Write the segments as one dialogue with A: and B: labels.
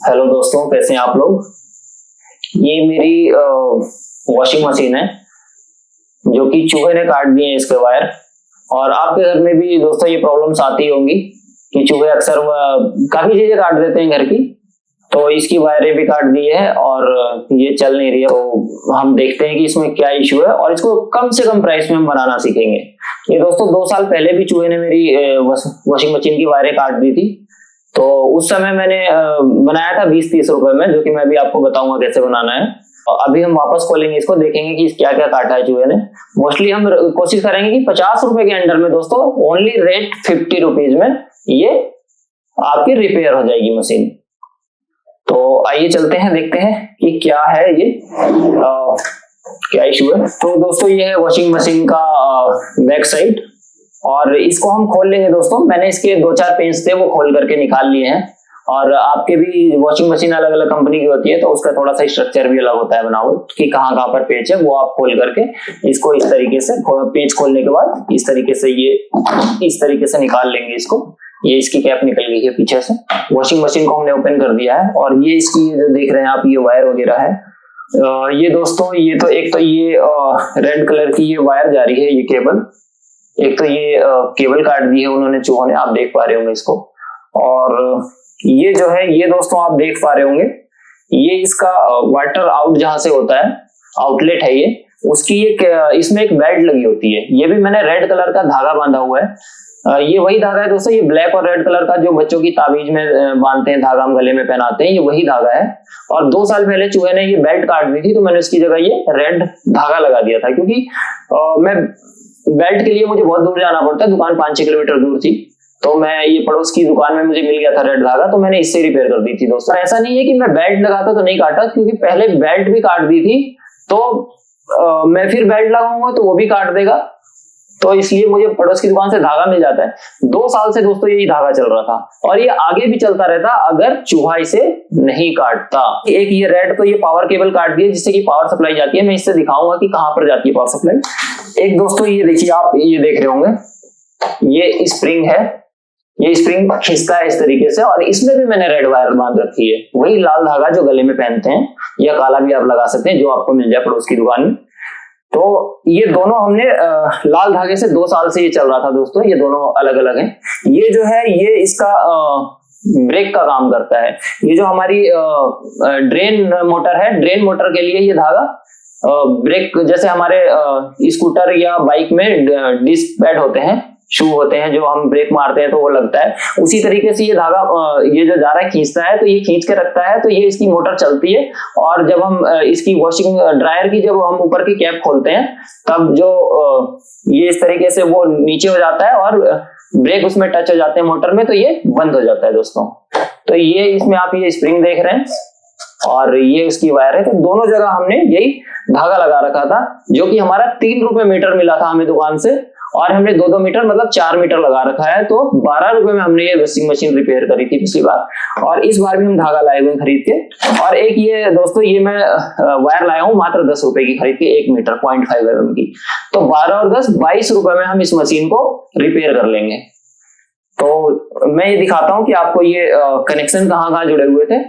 A: Hello दोस्तों, कैसे हैं आप लोग। ये मेरी वॉशिंग मशीन है जो कि चूहे ने काट दिए हैं इसके वायर। और आपके घर में भी दोस्तों ये प्रॉब्लम्स आती होंगी कि चूहे अक्सर काफी चीजें काट देते हैं घर की। तो इसकी वायरें भी काट दी है और ये चल नहीं रही है। तो हम देखते हैं कि इसमें क्या इशू है और इसको कम से कम प्राइस में हम बनाना सीखेंगे। ये दोस्तों 2 साल पहले भी चूहे ने मेरी वॉशिंग मशीन की वायरें काट दी थी। तो उस समय मैंने बनाया था 20-30 रुपए में, जो कि मैं भी आपको बताऊंगा कैसे बनाना है। अभी हम वापस खोलेंगे इसको, देखेंगे कि क्या क्या काटा है चूहे ने। मोस्टली हम कोशिश करेंगे कि 50 रुपए के अंडर में दोस्तों, ओनली रेट 50 रुपीज में ये आपकी रिपेयर हो जाएगी मशीन। तो आइए चलते हैं, देखते हैं कि क्या है ये क्या इशू है। तो दोस्तों ये है वॉशिंग मशीन का बैक साइड और इसको हम खोल लेंगे दोस्तों। मैंने इसके 2-4 पेंच थे वो खोल करके निकाल लिए हैं। और आपके भी वॉशिंग मशीन अलग अलग कंपनी की होती है तो उसका थोड़ा सा स्ट्रक्चर भी अलग होता है बनावट कि कहाँ कहाँ पर पेच है, वो आप खोल करके इसको इस तरीके से पेच खोलने के बाद इस तरीके से ये इस तरीके से निकाल लेंगे इसको। ये इसकी कैप निकल गई है पीछे से। वॉशिंग मशीन को हमने ओपन कर दिया है और ये इसकी जो देख रहे हैं आप, ये वायर वगैरह है। ये दोस्तों ये तो एक तो ये रेड कलर की ये वायर जा रही है, ये केबल। एक तो ये केबल काट दी है उन्होंने चूहों ने, आप देख पा रहे होंगे इसको। और ये जो है ये दोस्तों आप देख पा रहे होंगे, ये इसका वाटर आउट जहां से होता है, आउटलेट है ये, उसकी एक इसमें एक बेल्ट लगी होती है। ये भी मैंने रेड कलर का धागा बांधा हुआ है। ये वही धागा है दोस्तों, ये ब्लैक और रेड कलर का जो बच्चों की ताबीज में बांधते हैं, धागा हम गले में पहनाते हैं, ये वही धागा है। और 2 साल पहले चूहे ने ये बेल्ट काट दी थी तो मैंने उसकी जगह ये रेड धागा लगा दिया था, क्योंकि मैं बेल्ट के लिए मुझे बहुत दूर जाना पड़ता है, दुकान 5-6 किलोमीटर दूर थी। तो मैं ये पड़ोस की दुकान में मुझे मिल गया था रेड धागा, तो मैंने इससे रिपेयर कर दी थी दोस्तों। ऐसा नहीं है कि मैं बेल्ट लगाता तो नहीं काटा, क्योंकि पहले बेल्ट भी काट दी थी तो मैं फिर बेल्ट लगाऊंगा तो वो भी काट देगा। तो इसलिए मुझे पड़ोस की दुकान से धागा मिल जाता है। 2 साल से दोस्तों यही धागा चल रहा था और ये आगे भी चलता रहता अगर चूहा इसे नहीं काटता। एक ये रेड तो ये पावर केबल काट दी है जिससे कि पावर सप्लाई जाती है। मैं इससे दिखाऊंगा कि कहां पर जाती है पावर सप्लाई। एक दोस्तों ये देखिए, आप ये देख रहे होंगे, ये स्प्रिंग है। ये स्प्रिंग खिंचता है इस तरीके से और इसमें भी मैंने रेड वायर बांध रखी है, वही लाल धागा जो गले में पहनते हैं, या काला भी आप लगा सकते हैं, जो आपको मिल जाए पड़ोस की दुकान में। तो ये दोनों हमने लाल धागे से 2 साल से ये चल रहा था दोस्तों। ये दोनों अलग अलग हैं। ये जो है ये इसका ब्रेक का काम करता है। ये जो हमारी ड्रेन मोटर है, ड्रेन मोटर के लिए ये धागा ब्रेक, जैसे हमारे स्कूटर या बाइक में डिस्क पैड होते हैं, शू होते हैं, जो हम ब्रेक मारते हैं तो वो लगता है, उसी तरीके से ये धागा ये जो जा रहा है खींचता है, तो ये खींच के रखता है। तो ये इसकी मोटर चलती है और जब हम इसकी वॉशिंग ड्रायर की जब हम ऊपर की कैप खोलते हैं तब जो ये इस तरीके से वो नीचे हो जाता है और ब्रेक उसमें टच हो जाते हैं मोटर में, तो ये बंद हो जाता है दोस्तों। तो ये इसमें आप ये स्प्रिंग देख रहे हैं और ये उसकी वायर है। तो दोनों जगह हमने यही धागा लगा रखा था, जो कि हमारा 3 रुपए मीटर मिला था हमें दुकान से, और हमने 2-2 मीटर मतलब 4 मीटर लगा रखा है। तो 12 रुपए में हमने ये वॉशिंग मशीन रिपेयर करी थी पिछली बार, और इस बार भी हम धागा लाए हुए खरीद के। और एक ये दोस्तों ये मैं वायर लाया हूं मात्र 10 रुपए की खरीद के, 1 मीटर 0.5 mm की। तो 12 और 10 22 रुपए में हम इस मशीन को रिपेयर कर लेंगे। तो मैं ये दिखाता हूं कि आपको ये कनेक्शन कहाँ कहाँ जुड़े हुए थे।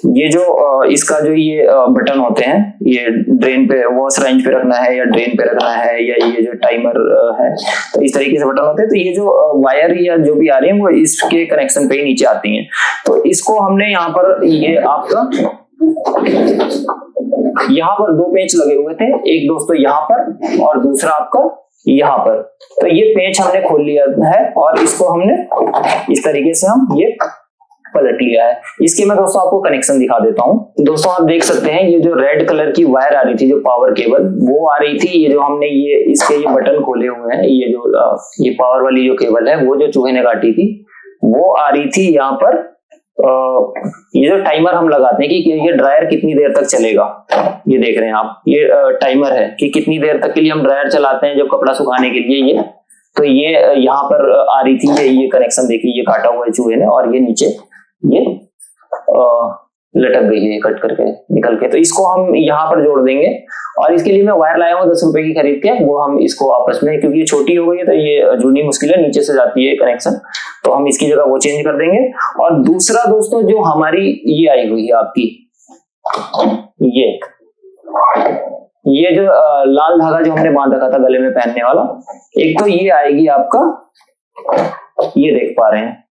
A: ये जो इसका जो ये बटन होते हैं, ये ड्रेन पे वॉश रेंज पे रखना है या ड्रेन पे रखना है, या ये जो टाइमर है, तो इस तरीके से बटन होते हैं। तो ये जो वायर या जो भी आ रही है वो इसके कनेक्शन पे ही नीचे आती हैं। तो इसको हमने यहाँ पर, ये आपका यहाँ पर 2 पेंच लगे हुए थे, एक दोस्तों यहाँ पर और दूसरा आपका यहाँ पर। तो ये पेंच हमने खोल लिया है और इसको हमने इस तरीके से हम ये पलट लिया है। इसके मैं दोस्तों आपको कनेक्शन दिखा देता हूं। दोस्तों आप देख सकते हैं ये जो रेड कलर की वायर आ रही थी, जो पावर केबल, वो आ रही थी। ये जो हमने ये इसके ये बटन खोले हुए हैं, ये जो ये पावर वाली जो केबल है, वो जो चूहे ने काटी थी वो आ रही थी यहाँ पर। ये जो टाइमर हम लगाते हैं कि ये ड्रायर कितनी देर तक चलेगा, ये देख रहे हैं आप, ये टाइमर है कि कितनी देर तक के लिए हम ड्रायर चलाते हैं जब कपड़ा सुखाने के लिए। ये तो ये यहाँ पर आ रही थी, ये कनेक्शन देखिए, ये काटा हुआ है चूहे ने, और ये नीचे ये लटक गई है कट करके निकल के। तो इसको हम यहाँ पर जोड़ देंगे और इसके लिए मैं वायर लाया हूँ 10 रुपए की खरीद के। वो हम इसको आपस में, क्योंकि ये छोटी हो गई है तो ये जुड़नी मुश्किल है, नीचे से जाती है कनेक्शन, तो हम इसकी जगह वो चेंज कर देंगे। और दूसरा दोस्तों जो हमारी ये आई हुई है आपकी, ये जो लाल धागा जो हमने बांध रखा था गले में पहनने वाला, एक तो ये आएगी आपका, ये देख पा रहे हैं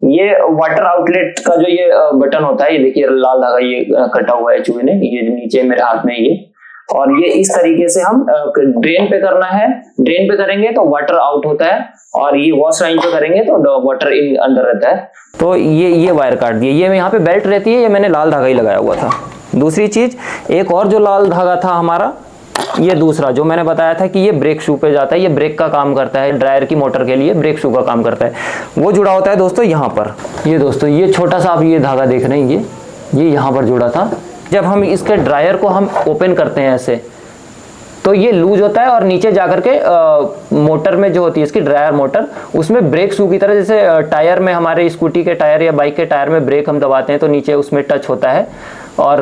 A: ये वाटर आउटलेट का जो ये बटन होता है, ये देखिए लाल धागा ये कटा हुआ है चूहे ने, ये जो नीचे मेरे हाथ में ये, और ये इस तरीके से हम ड्रेन पे करना है। ड्रेन पे करेंगे तो वाटर आउट होता है, और ये वॉश लाइन पे करेंगे तो वाटर इन अंदर रहता है। तो ये वायर काट दिए, ये यहाँ पे बेल्ट रहती है, ये मैंने लाल धागा ही लगाया हुआ था। दूसरी चीज, एक और जो लाल धागा था हमारा, ये दूसरा जो मैंने बताया था कि ये ब्रेक शू पे जाता है, ये ब्रेक का काम करता है, ड्रायर की मोटर के लिए ब्रेक शू का काम करता है, वो जुड़ा होता है दोस्तों यहाँ पर। ये दोस्तों ये छोटा सा आप ये धागा देख रहे हैं, ये यहाँ पर जुड़ा था। जब हम इसके ड्रायर को हम ओपन करते हैं ऐसे, तो ये लूज होता है और नीचे जाकर के मोटर में जो होती है इसकी ड्रायर मोटर, उसमें ब्रेक शू की तरह, जैसे टायर में हमारे स्कूटी के टायर या बाइक के टायर में ब्रेक हम दबाते हैं तो नीचे उसमें टच होता है और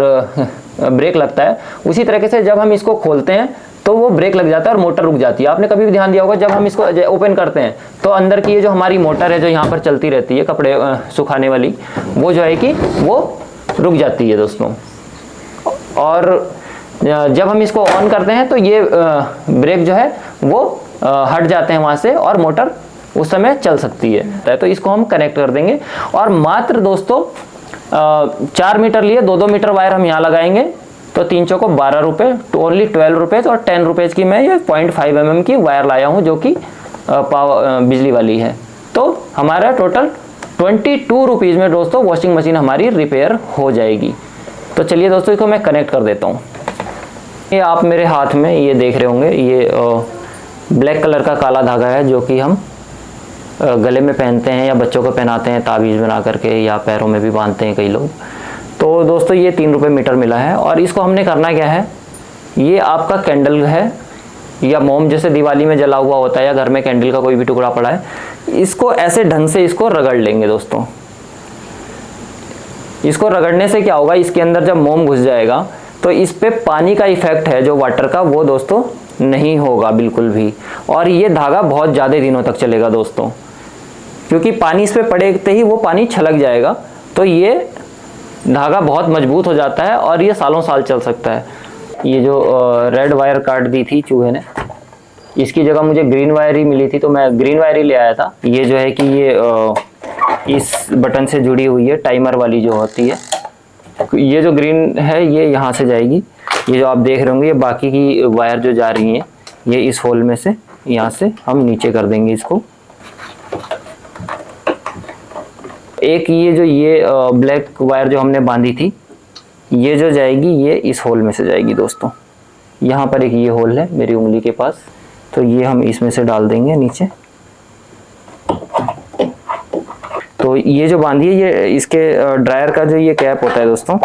A: ब्रेक लगता है, उसी तरीके से जब हम इसको खोलते हैं तो वो ब्रेक लग जाता है और मोटर रुक जाती है। आपने कभी भी ध्यान दिया होगा, जब हम इसको ओपन करते हैं तो अंदर की ये जो हमारी मोटर है जो यहाँ पर चलती रहती है कपड़े सुखाने वाली, वो जो है कि वो रुक जाती है दोस्तों। और जब हम इसको ऑन करते हैं तो ये ब्रेक जो है वो हट जाते हैं वहाँ से और मोटर उस समय चल सकती है। तो इसको हम कनेक्ट कर देंगे और मात्र दोस्तों 4 मीटर लिए 2-2 मीटर वायर हम यहाँ लगाएंगे, तो 3 चौको 12 रुपये, ओनली 12 रुपीज़। और 10 रुपीज़ की मैं ये 0.5 mm की वायर लाया हूँ जो कि बिजली वाली है। तो हमारा टोटल 22 रुपीज़ में दोस्तों वॉशिंग मशीन हमारी रिपेयर हो जाएगी। तो चलिए दोस्तों इसको मैं कनेक्ट कर देता हूँ। ये आप मेरे हाथ में ये देख रहे होंगे, ये ब्लैक कलर का काला धागा है जो कि हम गले में पहनते हैं या बच्चों को पहनाते हैं ताबीज़ बना करके, या पैरों में भी बांधते हैं कई लोग। तो दोस्तों ये 3 रुपये मीटर मिला है। और इसको हमने करना क्या है, ये आपका कैंडल है या मोम जैसे दिवाली में जला हुआ होता है, या घर में कैंडल का कोई भी टुकड़ा पड़ा है, इसको ऐसे ढंग से इसको रगड़ लेंगे दोस्तों। इसको रगड़ने से क्या होगा, इसके अंदर जब मोम घुस जाएगा तो इस पे पानी का इफेक्ट है जो वाटर का, वो दोस्तों नहीं होगा बिल्कुल भी। और ये धागा बहुत ज़्यादा दिनों तक चलेगा दोस्तों, क्योंकि पानी इस पे पड़ते ही वो पानी छलक जाएगा। तो ये धागा बहुत मजबूत हो जाता है और ये सालों साल चल सकता है। ये जो रेड वायर काट दी थी चूहे ने, इसकी जगह मुझे ग्रीन वायर ही मिली थी तो मैं ग्रीन वायर ही ले आया था। ये जो है कि ये इस बटन से जुड़ी हुई है, टाइमर वाली जो होती है। ये जो ग्रीन है ये यहाँ से जाएगी, ये जो आप देख रहे होंगे ये बाकी की वायर जो जा रही हैं ये इस होल में से, यहाँ से हम नीचे कर देंगे इसको। एक ये ब्लैक वायर जो हमने बांधी थी, ये जो जाएगी ये इस होल में से जाएगी दोस्तों। यहाँ पर एक ये होल है मेरी उंगली के पास, तो ये हम इसमें से डाल देंगे नीचे। तो ये जो बांधी है ये इसके ड्रायर का जो ये कैप होता है दोस्तों,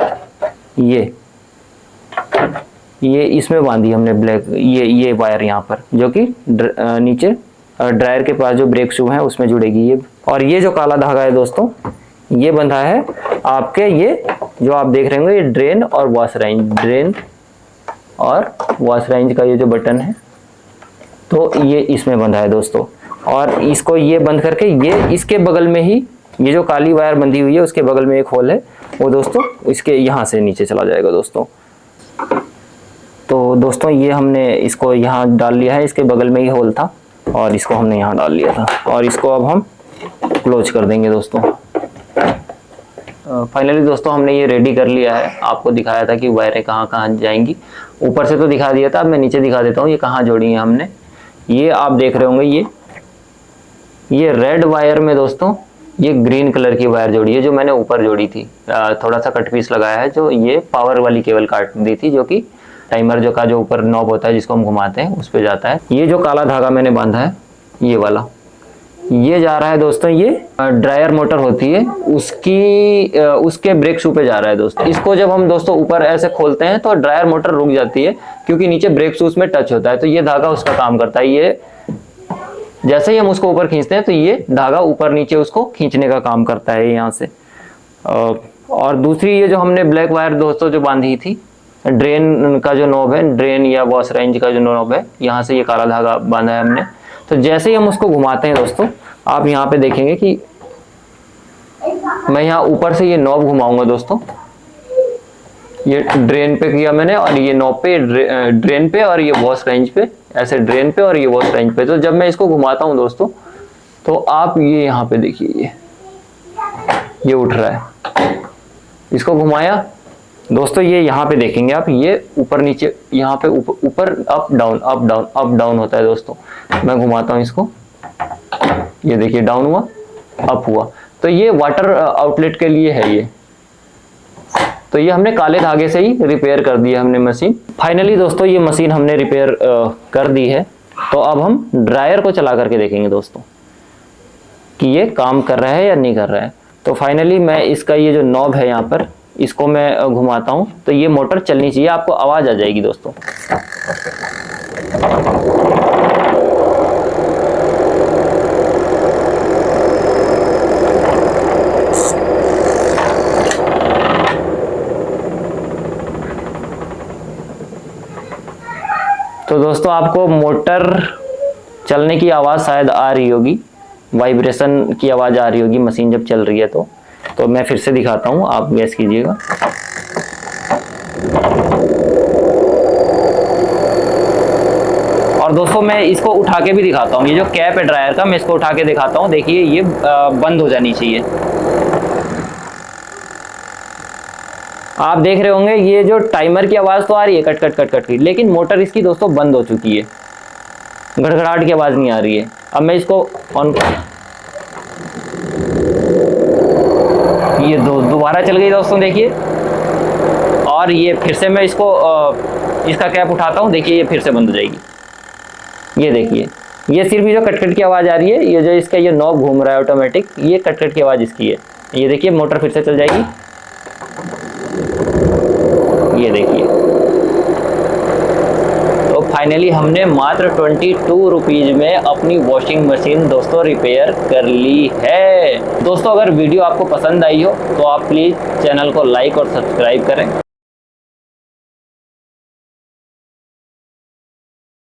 A: ये इसमें बांधी हमने ब्लैक ये वायर यहाँ पर, जो कि नीचे ड्रायर के पास जो ब्रेक शू है उसमें जुड़ेगी ये। और ये जो काला धागा है दोस्तों, ये बंधा है आपके, ये जो आप देख रहे होंगे ये ड्रेन और वॉश रेंज, ड्रेन और वॉश रेंज का ये जो बटन है, तो ये इसमें बंधा है दोस्तों। और इसको ये बंद करके ये इसके बगल में ही, ये जो काली वायर बंधी हुई है उसके बगल में एक होल है, वो दोस्तों इसके यहाँ से नीचे चला जाएगा दोस्तों। तो दोस्तों ये हमने इसको यहाँ डाल लिया है, इसके बगल में ही होल था और इसको हमने यहाँ डाल लिया था, और इसको अब हम क्लोज कर देंगे दोस्तों। फाइनली दोस्तों हमने ये रेडी कर लिया है। आपको दिखाया था कि वायरें कहाँ कहाँ जाएंगी, ऊपर से तो दिखा दिया था, अब मैं नीचे दिखा देता हूँ ये कहाँ जोड़ी है हमने। ये आप देख रहे होंगे ये रेड वायर में दोस्तों ये ग्रीन कलर की वायर जोड़ी है जो मैंने ऊपर जोड़ी थी। थोड़ा सा कट पीस लगाया है, जो ये पावर वाली केबल काट दी थी, जो कि टाइमर जो का जो ऊपर नॉब होता है जिसको हम घुमाते हैं उस पे जाता है। ये जो काला धागा मैंने बांधा है ये वाला, ये जा रहा है दोस्तों, ये ड्रायर मोटर होती है उसके ब्रेक शू पे जा रहा है दोस्तों। इसको जब हम दोस्तों ऊपर ऐसे खोलते हैं तो ड्रायर मोटर रुक जाती है, क्योंकि नीचे ब्रेक शूज में टच होता है। तो ये धागा उसका काम करता है, ये जैसे ही हम उसको ऊपर खींचते हैं तो ये धागा ऊपर नीचे उसको खींचने का काम करता है यहाँ से। और दूसरी ये जो हमने ब्लैक वायर दोस्तों जो बांधी थी, ड्रेन का जो नॉब है, ड्रेन या वॉश रेंज का जो नॉब है, यहाँ से ये काला धागा बांधा है हमने। तो जैसे ही हम उसको घुमाते हैं दोस्तों, आप यहाँ पे देखेंगे कि मैं यहाँ ऊपर से ये नॉब घुमाऊंगा दोस्तों, ये ड्रेन पे किया मैंने, और ये नॉब पे ड्रेन पे, और ये वॉश रेंज पे, ऐसे ड्रेन पे और ये वॉश रेंज पे। तो जब मैं इसको घुमाता हूँ दोस्तों, तो आप ये यहाँ पे देखिए, ये उठ रहा है। इसको घुमाया दोस्तों, ये यहाँ पे देखेंगे आप, ये ऊपर नीचे, यहाँ पे ऊपर up down up down up down होता है दोस्तों। मैं घुमाता हूँ इसको, ये देखिए डाउन हुआ, अप हुआ। तो ये वाटर आउटलेट के लिए है ये। तो ये हमने काले धागे से ही रिपेयर कर दी है हमने मशीन। फाइनली दोस्तों ये मशीन हमने रिपेयर कर दी है। तो अब हम ड्रायर को चला करके देखेंगे दोस्तों कि ये काम कर रहा है या नहीं कर रहा है। तो फाइनली मैं इसका ये जो नॉब है यहाँ पर, इसको मैं घुमाता हूँ, तो ये मोटर चलनी चाहिए, आपको आवाज आ जाएगी दोस्तों। तो दोस्तों आपको मोटर चलने की आवाज़ शायद आ रही होगी, वाइब्रेशन की आवाज़ आ रही होगी मशीन जब चल रही है। तो मैं फिर से दिखाता हूँ, आप गैस कीजिएगा। और दोस्तों मैं इसको उठा के भी दिखाता हूँ, ये जो कैप है ड्रायर का, मैं इसको उठा के दिखाता हूँ। देखिए ये बंद हो जानी चाहिए। आप देख रहे होंगे ये जो टाइमर की आवाज़ तो आ रही है कट कट कट कट की, लेकिन मोटर इसकी दोस्तों बंद हो चुकी है, गड़गड़ाहट की आवाज़ नहीं आ रही है। अब मैं इसको ऑन, ये दोबारा चल गई दोस्तों देखिए। और ये फिर से मैं इसको इसका कैप उठाता हूँ, देखिए ये फिर से बंद हो जाएगी। ये देखिए, ये सिर्फ ये जो कटकट की आवाज़ आ रही है, ये जो इसका ये नॉब घूम रहा है ऑटोमेटिक, ये कटकट की आवाज़ इसकी है। ये देखिए मोटर फिर से चल जाएगी, ये देखिए। तो फाइनली हमने मात्र 22 रुपीज़ में अपनी वॉशिंग मशीन दोस्तों रिपेयर कर ली है। दोस्तों अगर वीडियो आपको पसंद आई हो तो आप प्लीज़ चैनल को लाइक और सब्सक्राइब करें।